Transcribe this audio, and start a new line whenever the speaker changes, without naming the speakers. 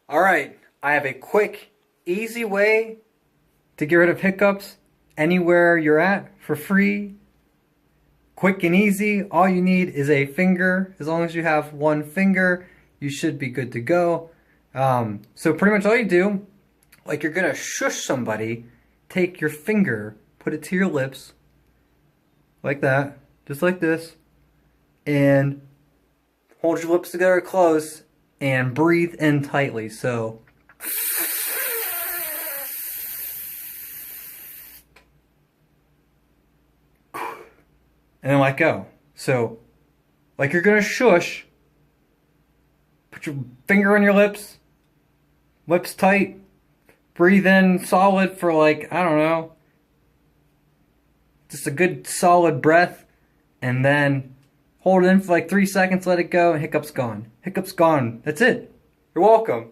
Alright, I have a quick, easy way to get rid of hiccups anywhere you're at for free. Quick and easy. All you need is a finger. As long as you have one finger, you should be good to go. So pretty much all you do, like you're gonna shush somebody, take your finger, put it to your lips, like that, just like this, and hold your lips together close and breathe in tightly. So and then let go. So like you're gonna shush, put your finger on your lips, lips tight, breathe in solid for like, I don't know, just a good solid breath, and then hold it in for like 3 seconds, let it go, and hiccups gone. Hiccups gone. That's it. You're welcome.